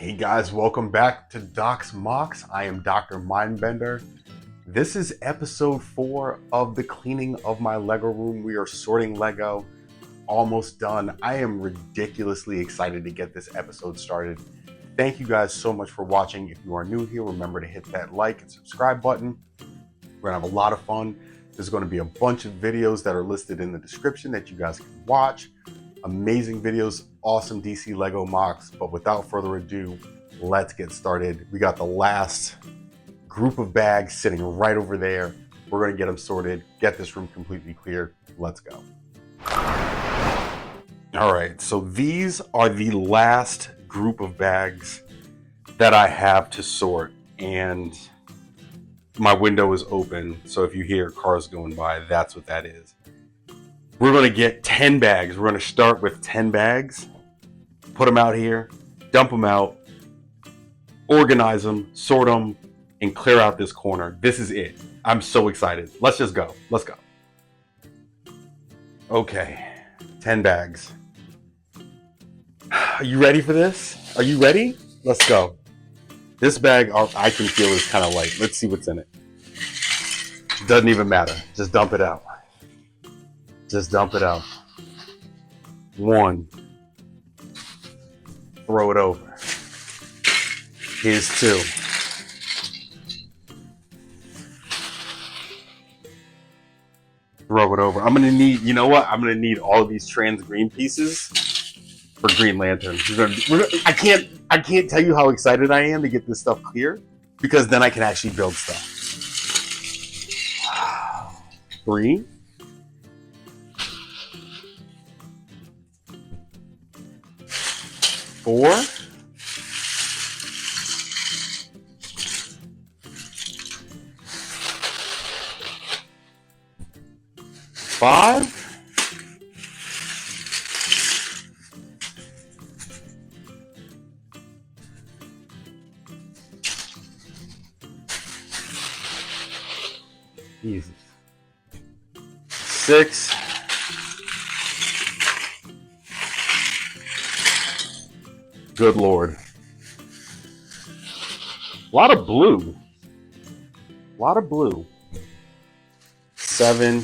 Hey guys, welcome back to Doc's Mocs. I am Dr. Mindbender. This is episode 4 of the cleaning of my Lego room. We are sorting Lego, almost done. I am ridiculously excited to get this episode started. Thank you guys so much for watching. If you are new here, remember to hit that like and subscribe button. We're gonna have a lot of fun. There's gonna be a bunch of videos that are listed in the description that you guys can watch. Amazing videos, awesome DC Lego Mocs, but without further ado, let's get started. We got the last group of bags sitting right over there. We're gonna get them sorted, get this room completely cleared. Let's go. All right, so these are the last group of bags that I have to sort, and my window is open, so if you hear cars going by, that's what that is. We're going to get 10 bags. We're going to start with 10 bags, put them out here, dump them out, organize them, sort them, and clear out this corner. This is it. I'm so excited. Let's just go. Let's go. Okay, 10 bags. Are you ready for this? Are you ready? Let's go. This bag, I can feel, is kind of light. Let's see what's in it. Doesn't even matter. Just dump it out. Just dump it out. 1. Throw it over. Here's 2. Throw it over. I'm gonna need, you know what? I'm gonna need all of these trans green pieces for Green Lantern. I can't tell you how excited I am to get this stuff clear, because then I can actually build stuff. 3. 4. 5. 6. 7. Good Lord. A lot of blue. A lot of blue. 7.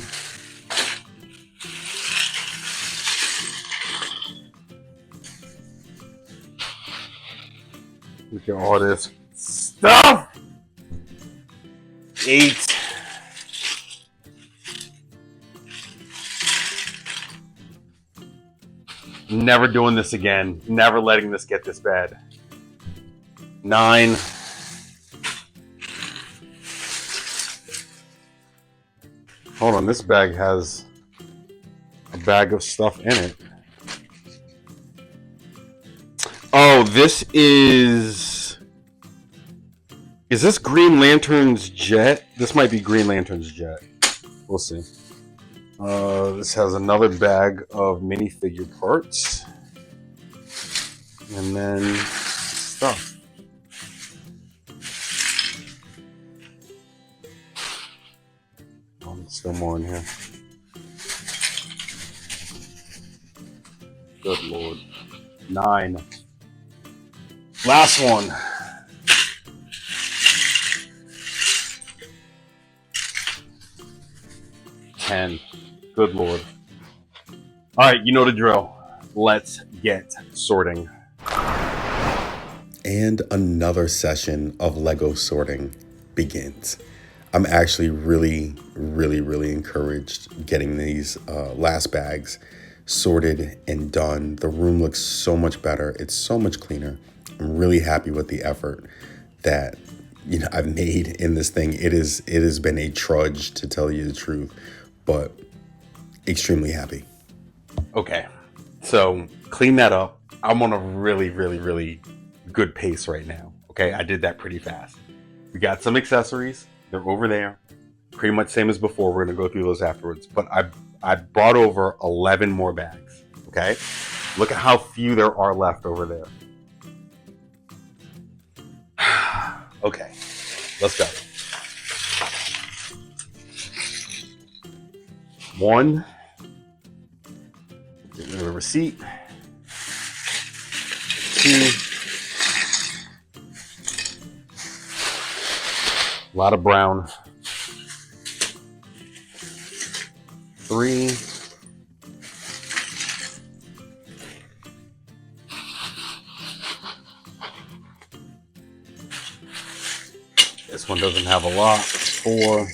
Look at all this stuff. 8. Never doing this again. Never letting this get this bad. 9. 'Hold on, this bag has a bag of stuff in it. Oh, this is this Green Lantern's jet? This might be Green Lantern's jet. We'll see. This has another bag of minifigure parts. And then stuff. Oh, there's still more in here. Good Lord. 9. Last one. 10. Good Lord. All right, you know the drill. Let's get sorting. And another session of Lego sorting begins. I'm actually really encouraged getting these last bags sorted and done. The room looks so much better. It's so much cleaner. I'm really happy with the effort that I've made in this thing. It has been a trudge, to tell you the truth, but extremely happy. Okay, so clean that up. I'm on a really good pace right now. Okay, I did that pretty fast. We got some accessories. They're over there. Pretty much same as before. We're gonna go through those afterwards. But I brought over 11 more bags. Okay, look at how few there are left over there. Okay, let's go. 1. Get rid of the receipt. 2. A lot of brown. 3. This one doesn't have a lot. 4.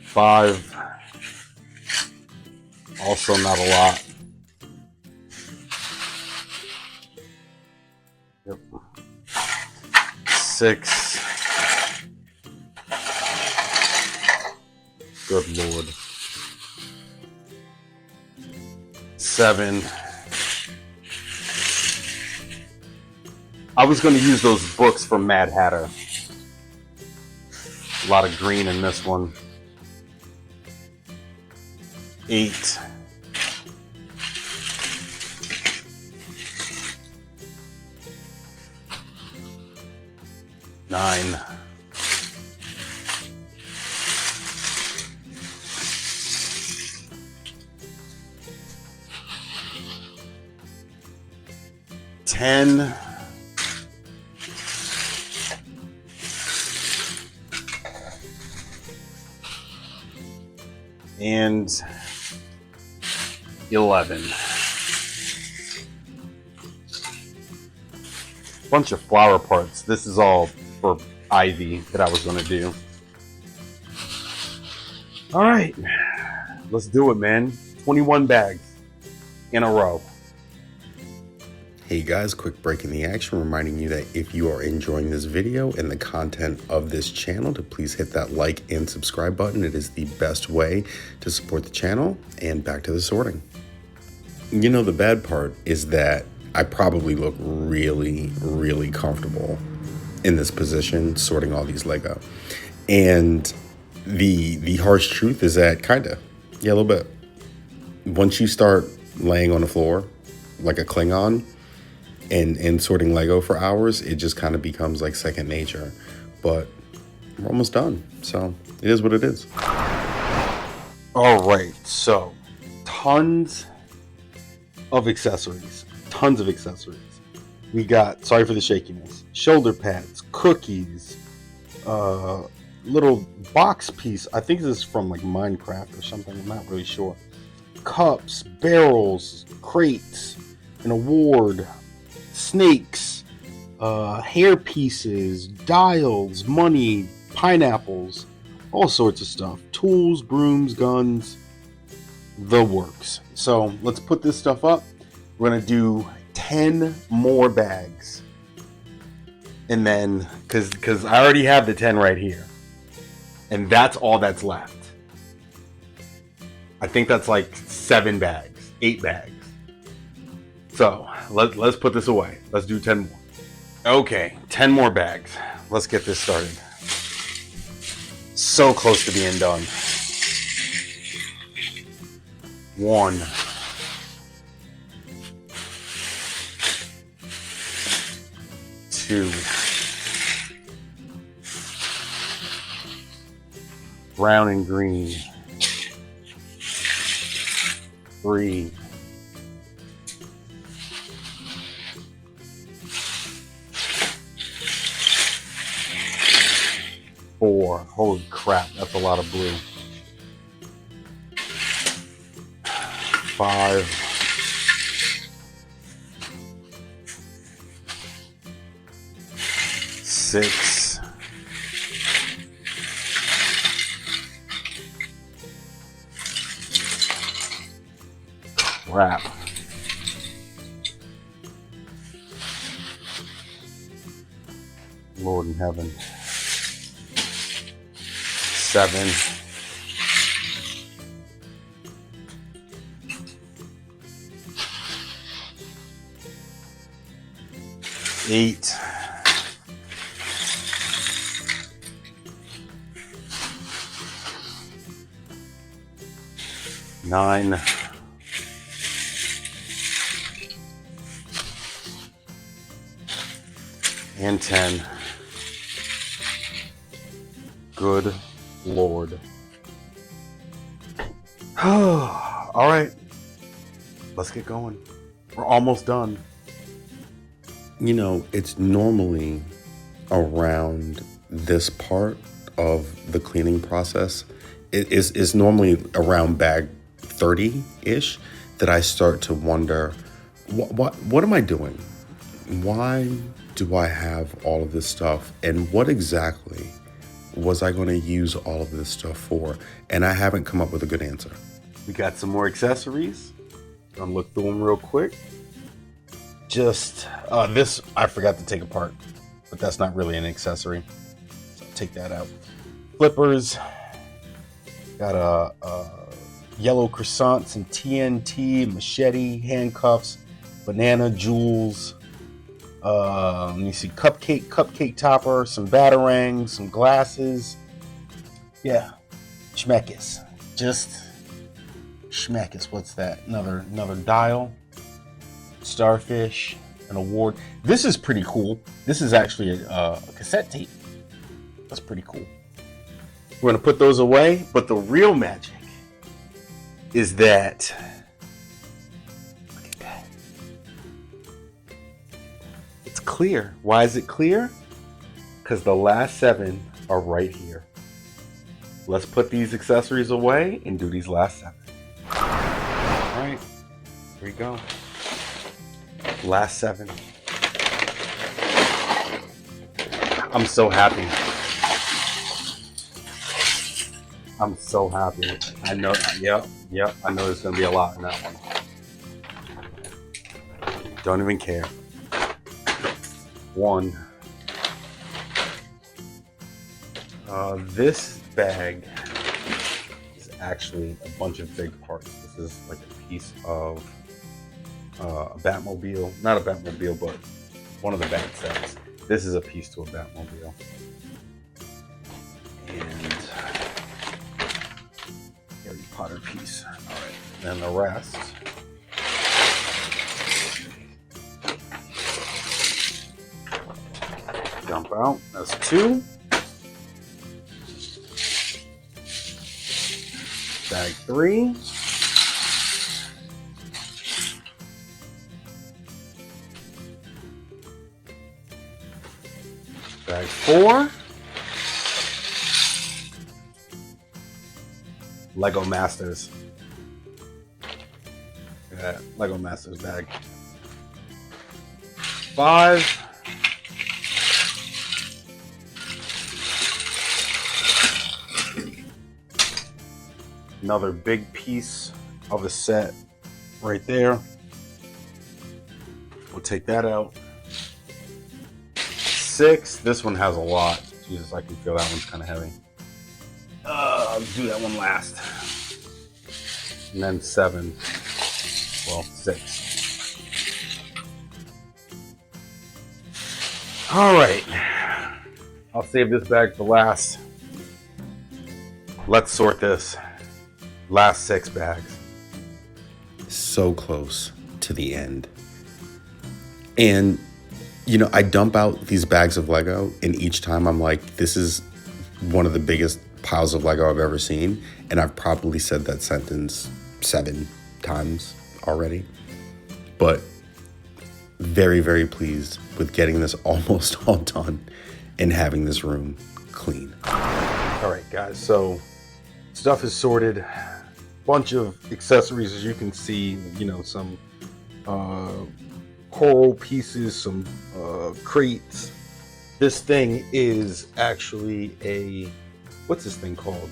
5. Also not a lot. Yep. 6. Good Lord. 7. I was going to use those books from Mad Hatter. A lot of green in this one. 8. 9. 10. 11. Bunch of flower parts. This is all for Ivy that I was going to do. All right, let's do it, man. 21 bags in a row. Hey guys, quick break in the action, reminding you that if you are enjoying this video and the content of this channel, to please hit that like and subscribe button. It is the best way to support the channel. And back to the sorting. You know, the bad part is that I probably look really, really comfortable in this position, sorting all these Lego. And the harsh truth is that yeah, a little bit. Once you start laying on the floor like a Klingon, and sorting Lego for hours, it just kind of becomes like second nature. But we're almost done, so it is what it is. All right, so tons of accessories. We got, sorry for the shakiness, shoulder pads, cookies, little box piece. I think this is from like Minecraft or something. I'm not really sure. Cups, barrels, crates, an award, snakes, hair pieces, dials, money, pineapples, all sorts of stuff. Tools, brooms, guns, the works. So let's put this stuff up. We're gonna do 10 more bags. And then, because I already have the 10 right here. And that's all that's left. I think that's like 7 bags, 8 bags. So let's put this away. Let's do 10 more. Okay, 10 more bags. Let's get this started. So close to being done. 1. 2. Brown and green. 3. 4. Holy crap, that's a lot of blue. 5. 6. 'Lord in heaven. 7. 8. 9. 10. Good Lord. All right, let's get going. We're almost done. You know, it's normally around this part of the cleaning process. It's normally around bag 30-ish that I start to wonder, what am I doing? Why do I have all of this stuff? And what exactly was I going to use all of this stuff for? And I haven't come up with a good answer. We got some more accessories. Gonna look through them real quick. Just this I forgot to take apart, but that's not really an accessory, so I'll take that out. Flippers. Got a yellow croissant, some TNT, machete, handcuffs, banana, jewels. Let me see, cupcake topper, some batarangs, some glasses. Yeah, schmeckis. Just schmeckis. What's that? Another dial. Starfish, an award. This is pretty cool. This is actually a cassette tape. That's pretty cool. We're gonna put those away, but the real magic is that, look at that. It's clear. Why is it clear? Because the last 7 are right here. Let's put these accessories away and do these last 7. All right, here we go. Last 7. I'm so happy. I'm so happy. I know. Yep. I know there's gonna be a lot in that one. Don't even care. 1. This bag is actually a bunch of big parts. This is like a piece of a Batmobile. Not a Batmobile, but one of the Bat sets. This is a piece to a Batmobile. And Harry Potter piece. Alright. Then the rest. Dump out. That's 2. Bag 3. Bag 4. Lego Masters. Yeah, Lego Masters bag. 5. Another big piece of a set right there. We'll take that out. 6. This one has a lot. Jesus, I can feel that one's kind of heavy. I'll do that one last. And then 7. Well, 6. All right. I'll save this bag for last. Let's sort this. Last 6 bags. So close to the end. And, you know, I dump out these bags of Lego, and each time I'm like, this is one of the biggest piles of Lego I've ever seen. And I've probably said that sentence 7 times already. But very, very pleased with getting this almost all done and having this room clean. All right, guys, so stuff is sorted. Bunch of accessories, as you can see, you know, some coral pieces, some crates. This thing is actually a, what's this thing called?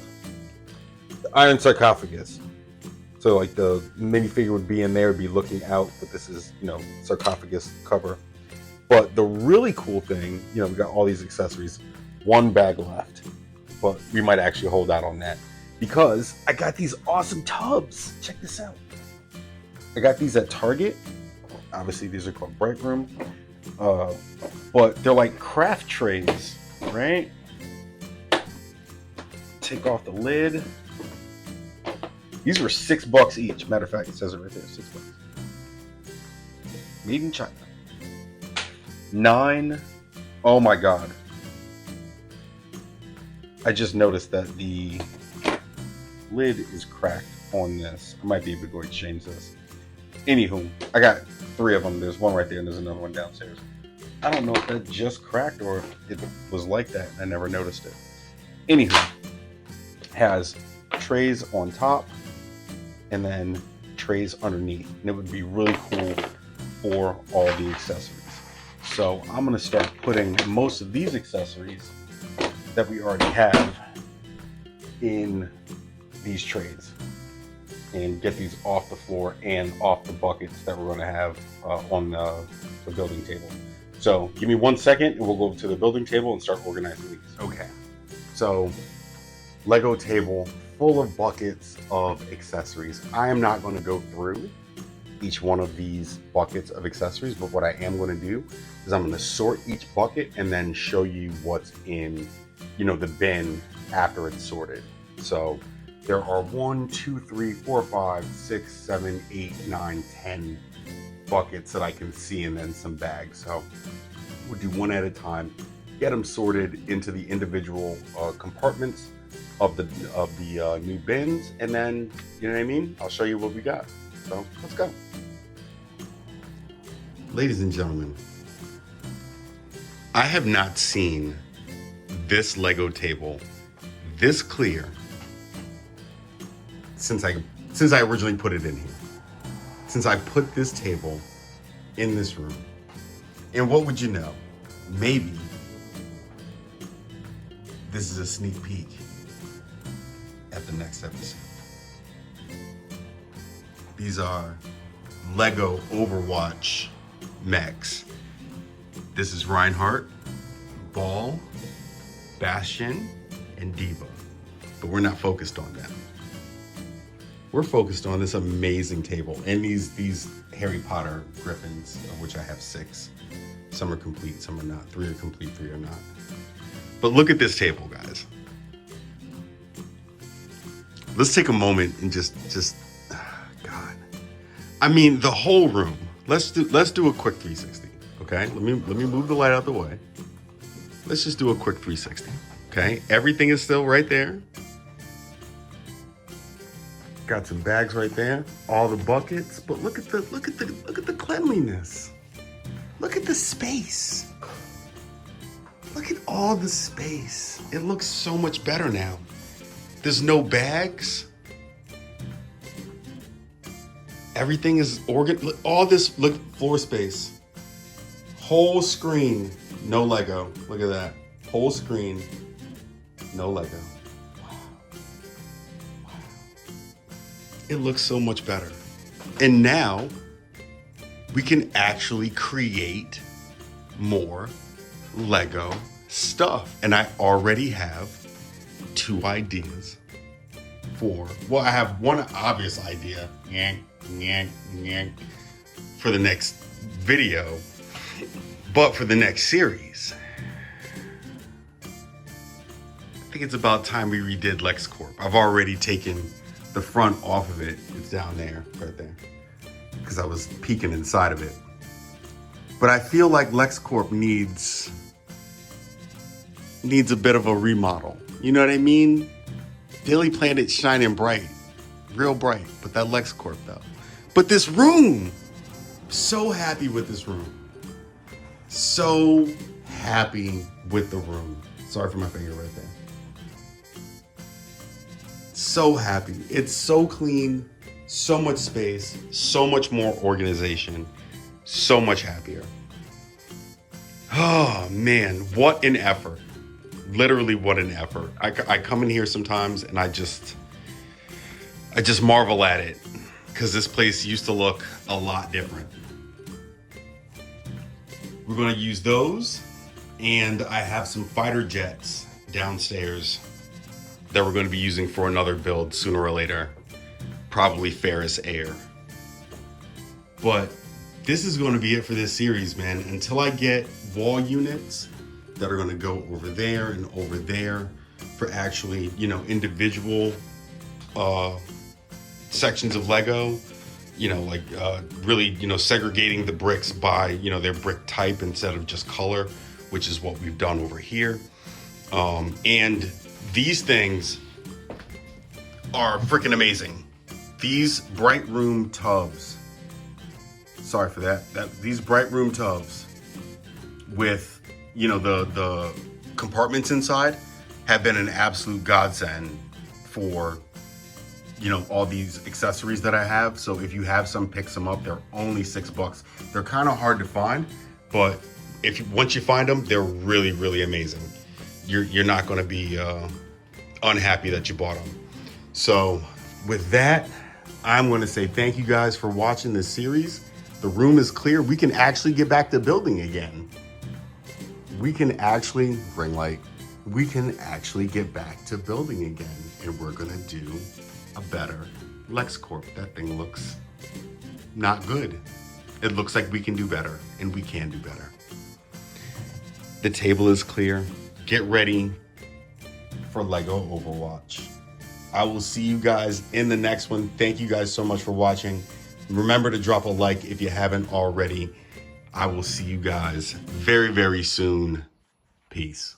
The iron sarcophagus. So like the minifigure would be in there, be looking out, but this is, you know, sarcophagus cover. But the really cool thing, you know, we got all these accessories, 1 bag left, but we might actually hold out on that because I got these awesome tubs. Check this out. I got these at Target. Obviously these are called Bright Room, but they're like craft trays, right? Take off the lid. These were $6 each. Matter of fact, it says it right there, $6. Made in China. 9. Oh my God. I just noticed that the lid is cracked on this. I might be able to go exchange this. Anywho, I got 3 of them. There's one right there and there's another one downstairs. I don't know if that just cracked or if it was like that. I never noticed it. Anywho, has trays on top and then trays underneath. And it would be really cool for all the accessories. So I'm gonna start putting most of these accessories that we already have in these trays and get these off the floor and off the buckets that we're gonna have on the building table. So give me 1 second and we'll go over to the building table and start organizing these. Okay, so Lego table full of buckets of accessories. I am not going to go through each one of these buckets of accessories, but what I am going to do is I'm going to sort each bucket and then show you what's in, the bin after it's sorted. So there are 1, 2, 3, 4, 5, 6, 7, 8, 9, 10 buckets that I can see, and then some bags. So we'll do one at a time, get them sorted into the individual compartments of the new bins, and then, you know what I mean, I'll show you what we got. So let's go. Ladies and gentlemen, I have not seen this Lego table this clear since I originally put it in here. Since I put this table in this room. And what would you know? Maybe this is a sneak peek at the next episode. These are Lego Overwatch mechs. This is Reinhardt, Ball, Bastion, and Diva. But we're not focused on that. We're focused on this amazing table and these Harry Potter griffins, of which I have 6. Some are complete, some are not. 3 are complete, 3 are not. But look at this table, guys. Let's take a moment and just God. I mean, the whole room. Let's do a quick 360. Okay? Let me move the light out the way. Let's just do a quick 360. Okay? Everything is still right there. Got some bags right there, all the buckets, but look at the cleanliness. Look at the space. Look at all the space. It looks so much better now. There's no bags. Everything is organized. All this, floor space. Whole screen, no Lego. Look at that. Whole screen, no Lego. It looks so much better. And now we can actually create more Lego stuff. And I already have 2 ideas I have one obvious idea for the next video, but for the next series, I think it's about time we redid LexCorp. I've already taken the front off of it. It's down there, right there, because I was peeking inside of it. But I feel like LexCorp needs a bit of a remodel. You know what I mean? Daily Planet's shining bright, real bright, but that LexCorp though. But this room, so happy with this room. So happy with the room. Sorry for my finger right there. So happy. It's so clean, so much space, so much more organization, so much happier. Oh man, what an effort. Literally what an effort. I come in here sometimes and I just marvel at it, because this place used to look a lot different. We're going to use those, and I have some fighter jets downstairs that we're going to be using for another build sooner or later, probably Ferris Air. But this is going to be it for this series, man. Until I get wall units that are going to go over there and over there for actually, individual sections of Lego, really, segregating the bricks by, their brick type instead of just color, which is what we've done over here. And these things are freaking amazing. These bright room tubs, sorry for that. These bright room tubs with, you know, the compartments inside have been an absolute godsend for, you know, all these accessories that I have. So if you have some, pick some up. They're only $6. They're kind of hard to find, but once you find them, they're really, really amazing. You're not going to be unhappy that you bought them. So with that, I'm going to say thank you guys for watching this series. The room is clear. We can actually get back to building again. We can actually, ring light, we can actually get back to building again. And we're going to do a better LexCorp. That thing looks not good. It looks like we can do better, and we can do better. The table is clear. Get ready for Lego Overwatch. I will see you guys in the next one. Thank you guys so much for watching. Remember to drop a like if you haven't already. I will see you guys very, very soon. Peace.